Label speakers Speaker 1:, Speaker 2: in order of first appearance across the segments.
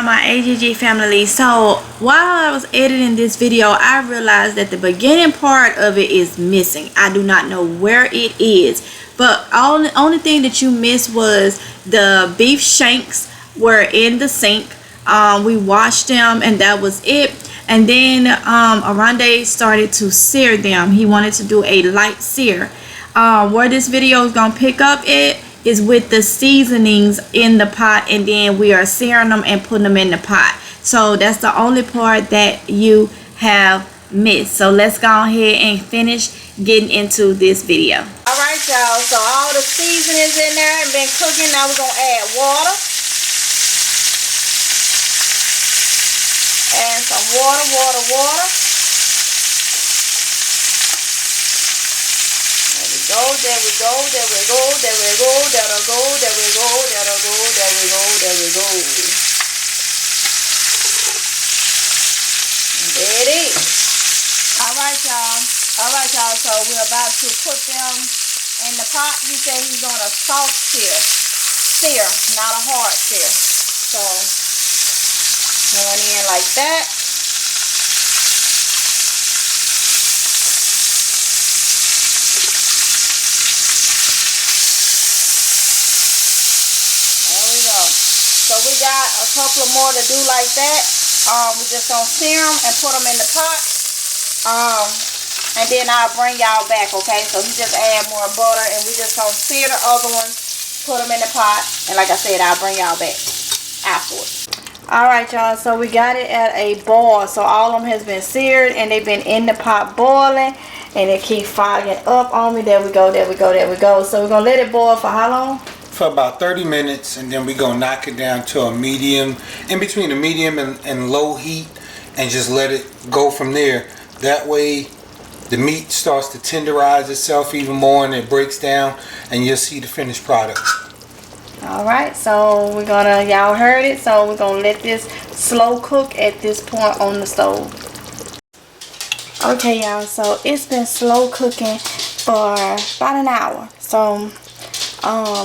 Speaker 1: my AGG family. So while I was editing this video, I realized that the beginning part of it is missing. I do not know where it is, but only thing that you missed was the beef shanks were in the sink. We washed them and that was it. And then Arande started to sear them. He wanted to do a light sear. Where this video is gonna pick up it is with the seasonings in the pot, and then we are searing them and putting them in the pot. So that's the only part that you have missed. So let's go ahead and finish getting into this video. All right, y'all, so all the seasonings in there and been cooking. Now we're gonna add water. Add some water. There we go. There we go. There it is. Alright, y'all. So we're about to put them in the pot. He said he's doing a soft sear, not a hard sear. So going in like that. So we got a couple of more to do like that. We're just gonna sear them and put them in the pot. And then I'll bring y'all back, okay? So we just add more butter and we just gonna sear the other ones, put them in the pot, and like I said, I'll bring y'all back afterwards. Alright, y'all, so we got it at a boil. So all of them has been seared and they've been in the pot boiling, and it keeps fogging up on me. There we go. So we're gonna let it boil for how long?
Speaker 2: For about 30 minutes, and then we're gonna knock it down to a medium, in between a medium and low heat, and just let it go from there. That way the meat starts to tenderize itself even more and it breaks down, and you'll see the finished product.
Speaker 1: Alright, so we're gonna, y'all heard it, so we're gonna let this slow cook at this point on the stove. Okay, y'all, so it's been slow cooking for about an hour. So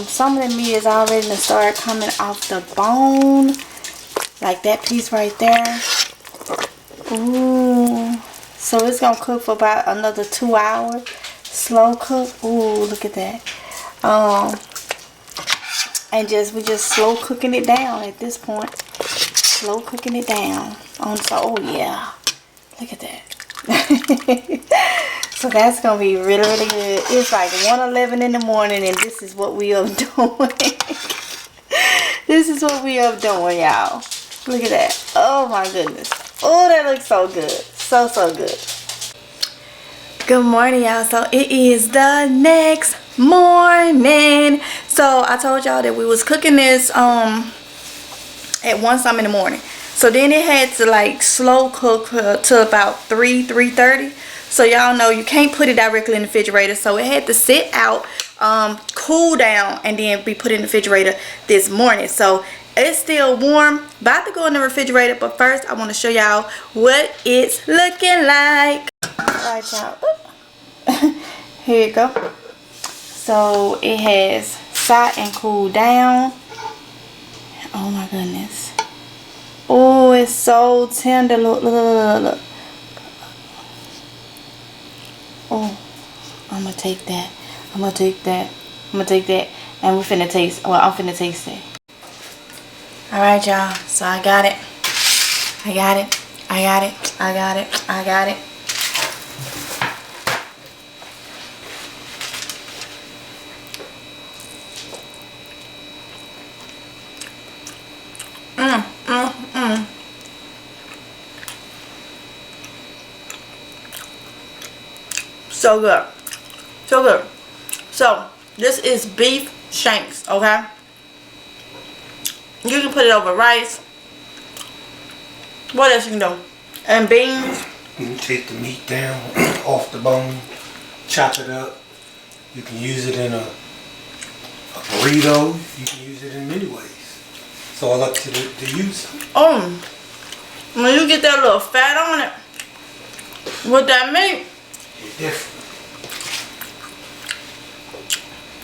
Speaker 1: some of the meat is already gonna start coming off the bone, like that piece right there. Ooh, so it's gonna cook for about another 2 hours, slow cook. Ooh, look at that. And we just slow cooking it down at this point. Slow cooking it down. Oh yeah, look at that. So that's going to be really, really good. It's like 1:11 in the morning, and this is what we are doing. This is what we are doing, y'all. Look at that. Oh, my goodness. Oh, that looks so good. So good. Good morning, y'all. So it is the next morning. So I told y'all that we was cooking this at 1 something in the morning. So then it had to like slow cook to about 3:30. So y'all know you can't put it directly in the refrigerator, so it had to sit out, cool down, and then be put in the refrigerator this morning. So it's still warm, about to go in the refrigerator, but first I want to show y'all what it's looking like. Alright, y'all. Here you go. So it has sat and cooled down. Oh my goodness. Oh, it's so tender. Look. Oh, I'm gonna take that, and we're finna taste. Well, I'm finna taste it. Alright, y'all, so I got it. So good. So this is beef shanks, okay? You can put it over rice. What else you can do? And beans.
Speaker 2: You can take the meat down off the bone, chop it up. You can use it in a burrito. You can use it in many ways. So I like to use it.
Speaker 1: When you get that little fat on it with that meat,
Speaker 2: it's different.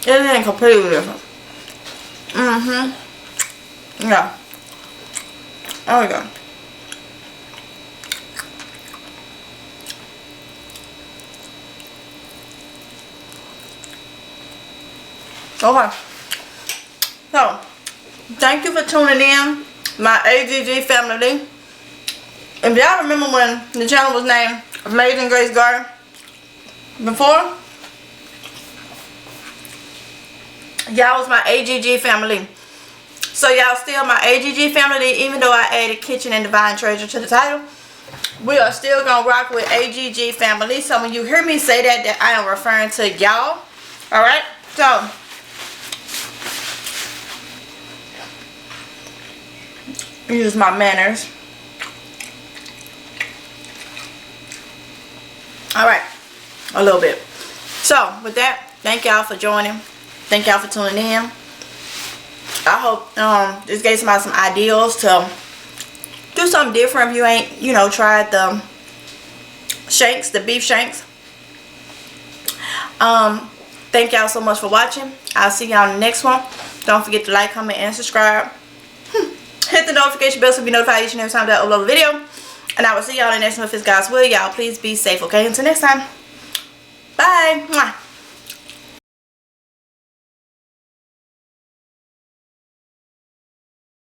Speaker 1: it ain't completely different. Yeah. There we go. Okay. So, thank you for tuning in, my AGG family. If y'all remember when the channel was named Amazing Grace Garden before, y'all was my AGG family. So y'all still my AGG family, even though I added Kitchen and Divine Treasure to the title. We are still gonna rock with AGG family. So when you hear me say that I am referring to y'all. Alright? So use my manners. Alright, a little bit. So with that, thank y'all for joining. Thank y'all for tuning in. I hope this gave somebody some ideas to do something different if you ain't, you know, tried the Shanks, the beef Shanks. Thank y'all so much for watching. I'll see y'all in the next one. Don't forget to like, comment, and subscribe. Hit the notification bell so you be notified each and every time that I upload a video. And I will see y'all in the next one if it's God's will. Y'all please be safe, okay? Until next time. Bye. Mwah.